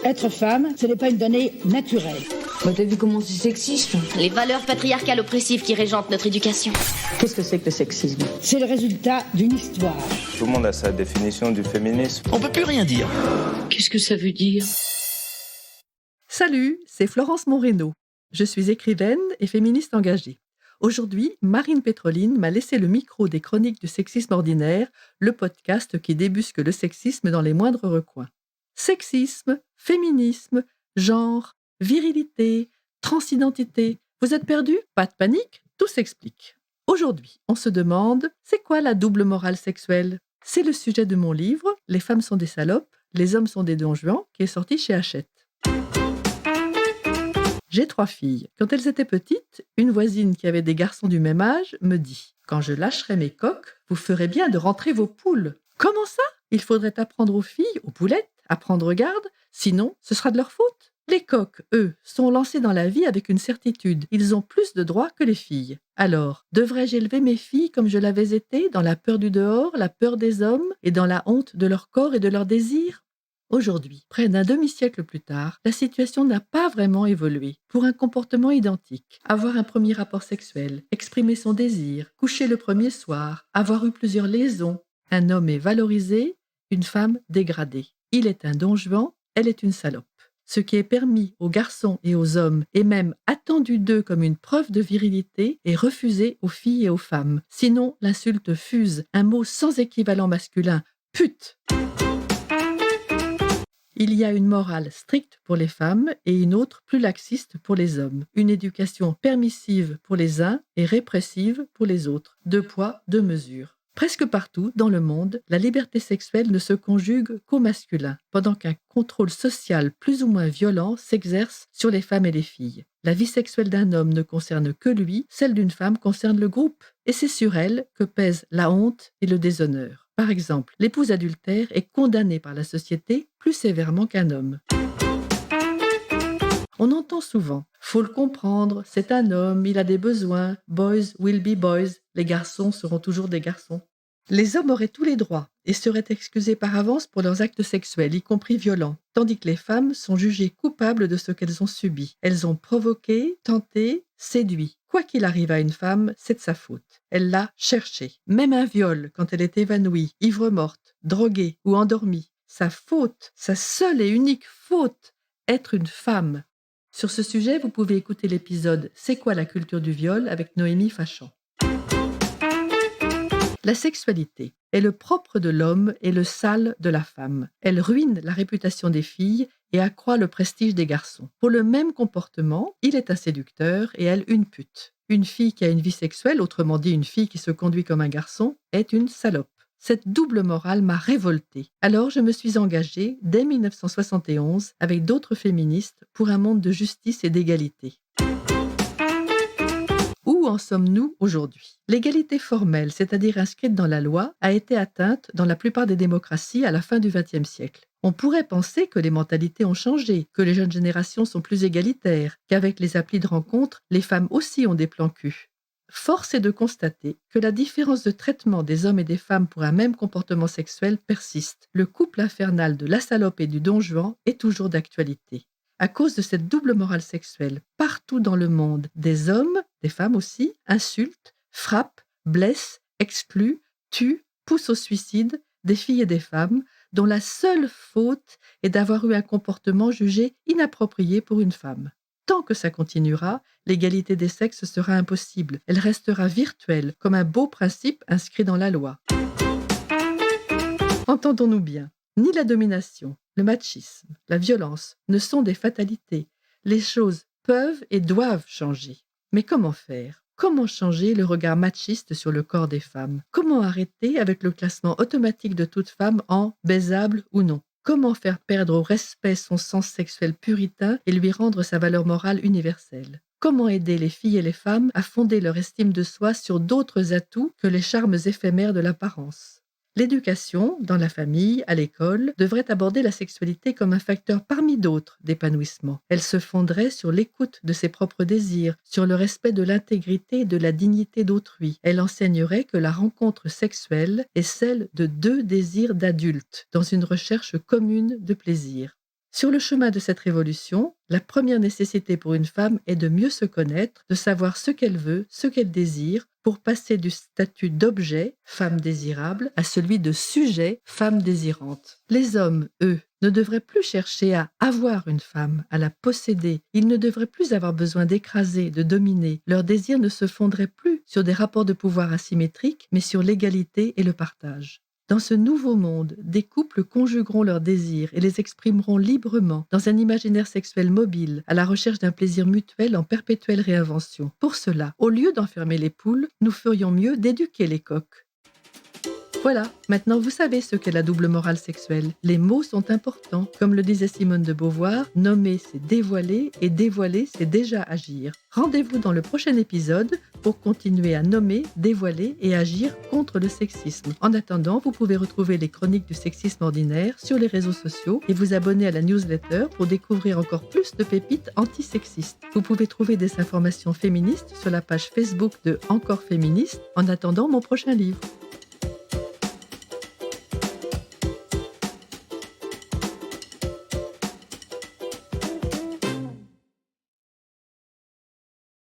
Être femme, ce n'est pas une donnée naturelle. T'as vu comment c'est sexiste? Les valeurs patriarcales oppressives qui régentent notre éducation. Qu'est-ce que c'est que le sexisme? C'est le résultat d'une histoire. Tout le monde a sa définition du féminisme. On peut plus rien dire. Qu'est-ce que ça veut dire? Salut, c'est Florence Monreno. Je suis écrivaine et féministe engagée. Aujourd'hui, Marine Pétroline m'a laissé le micro des Chroniques du sexisme ordinaire, le podcast qui débusque le sexisme dans les moindres recoins. Sexisme, féminisme, genre, virilité, transidentité. Vous êtes perdus? Pas de panique, tout s'explique. Aujourd'hui, on se demande, c'est quoi la double morale sexuelle? C'est le sujet de mon livre « Les femmes sont des salopes, les hommes sont des Don Juan » qui est sorti chez Hachette. J'ai 3 filles. Quand elles étaient petites, une voisine qui avait des garçons du même âge me dit « Quand je lâcherai mes coqs, vous ferez bien de rentrer vos poules. » Comment ça? Il faudrait apprendre aux filles, aux poulettes, à prendre garde, sinon ce sera de leur faute. Les coqs, eux, sont lancés dans la vie avec une certitude. Ils ont plus de droits que les filles. Alors, devrais-je élever mes filles comme je l'avais été, dans la peur du dehors, la peur des hommes, et dans la honte de leur corps et de leurs désirs? Aujourd'hui, près d'un demi-siècle plus tard, la situation n'a pas vraiment évolué. Pour un comportement identique, avoir un premier rapport sexuel, exprimer son désir, coucher le premier soir, avoir eu plusieurs liaisons, un homme est valorisé, une femme dégradée. Il est un Don Juan, elle est une salope. Ce qui est permis aux garçons et aux hommes, et même attendu d'eux comme une preuve de virilité, est refusé aux filles et aux femmes. Sinon, l'insulte fuse, un mot sans équivalent masculin, pute. Il y a une morale stricte pour les femmes et une autre plus laxiste pour les hommes. Une éducation permissive pour les uns et répressive pour les autres. 2 poids, 2 mesures. Presque partout dans le monde, la liberté sexuelle ne se conjugue qu'au masculin, pendant qu'un contrôle social plus ou moins violent s'exerce sur les femmes et les filles. La vie sexuelle d'un homme ne concerne que lui, celle d'une femme concerne le groupe, et c'est sur elle que pèsent la honte et le déshonneur. Par exemple, l'épouse adultère est condamnée par la société plus sévèrement qu'un homme. On entend souvent « faut le comprendre, c'est un homme, il a des besoins, boys will be boys, les garçons seront toujours des garçons ». Les hommes auraient tous les droits et seraient excusés par avance pour leurs actes sexuels, y compris violents, tandis que les femmes sont jugées coupables de ce qu'elles ont subi. Elles ont provoqué, tenté, séduit. Quoi qu'il arrive à une femme, c'est de sa faute. Elle l'a cherché. Même un viol, quand elle est évanouie, ivre-morte, droguée ou endormie. Sa faute, sa seule et unique faute, être une femme. Sur ce sujet, vous pouvez écouter l'épisode « C'est quoi la culture du viol ?» avec Noémie Fachan. La sexualité est le propre de l'homme et le sale de la femme. Elle ruine la réputation des filles et accroît le prestige des garçons. Pour le même comportement, il est un séducteur et elle une pute. Une fille qui a une vie sexuelle, autrement dit une fille qui se conduit comme un garçon, est une salope. Cette double morale m'a révoltée. Alors je me suis engagée, dès 1971, avec d'autres féministes, pour un monde de justice et d'égalité. Où en sommes-nous aujourd'hui? L'égalité formelle, c'est-à-dire inscrite dans la loi, a été atteinte dans la plupart des démocraties à la fin du XXe siècle. On pourrait penser que les mentalités ont changé, que les jeunes générations sont plus égalitaires, qu'avec les applis de rencontre, les femmes aussi ont des plans cul. Force est de constater que la différence de traitement des hommes et des femmes pour un même comportement sexuel persiste. Le couple infernal de la salope et du Don Juan est toujours d'actualité. À cause de cette double morale sexuelle, partout dans le monde, des hommes, des femmes aussi, insultent, frappent, blessent, excluent, tuent, poussent au suicide des filles et des femmes dont la seule faute est d'avoir eu un comportement jugé inapproprié pour une femme. Tant que ça continuera, l'égalité des sexes sera impossible. Elle restera virtuelle, comme un beau principe inscrit dans la loi. Entendons-nous bien, ni la domination, le machisme, la violence ne sont des fatalités. Les choses peuvent et doivent changer. Mais comment faire? Comment changer le regard machiste sur le corps des femmes? Comment arrêter avec le classement automatique de toute femme en baisable ou non? Comment faire perdre au respect son sens sexuel puritain et lui rendre sa valeur morale universelle? Comment aider les filles et les femmes à fonder leur estime de soi sur d'autres atouts que les charmes éphémères de l'apparence? L'éducation, dans la famille, à l'école, devrait aborder la sexualité comme un facteur parmi d'autres d'épanouissement. Elle se fonderait sur l'écoute de ses propres désirs, sur le respect de l'intégrité et de la dignité d'autrui. Elle enseignerait que la rencontre sexuelle est celle de 2 désirs d'adultes, dans une recherche commune de plaisir. Sur le chemin de cette révolution, la première nécessité pour une femme est de mieux se connaître, de savoir ce qu'elle veut, ce qu'elle désire, pour passer du statut d'objet, femme désirable, à celui de sujet, femme désirante. Les hommes, eux, ne devraient plus chercher à avoir une femme, à la posséder. Ils ne devraient plus avoir besoin d'écraser, de dominer. Leurs désirs ne se fonderaient plus sur des rapports de pouvoir asymétriques, mais sur l'égalité et le partage. Dans ce nouveau monde, des couples conjugueront leurs désirs et les exprimeront librement dans un imaginaire sexuel mobile, à la recherche d'un plaisir mutuel en perpétuelle réinvention. Pour cela, au lieu d'enfermer les poules, nous ferions mieux d'éduquer les coqs. Voilà, maintenant vous savez ce qu'est la double morale sexuelle. Les mots sont importants. Comme le disait Simone de Beauvoir, nommer c'est dévoiler et dévoiler c'est déjà agir. Rendez-vous dans le prochain épisode pour continuer à nommer, dévoiler et agir contre le sexisme. En attendant, vous pouvez retrouver les chroniques du sexisme ordinaire sur les réseaux sociaux et vous abonner à la newsletter pour découvrir encore plus de pépites antisexistes. Vous pouvez trouver des informations féministes sur la page Facebook de Encore Féministe en attendant mon prochain livre.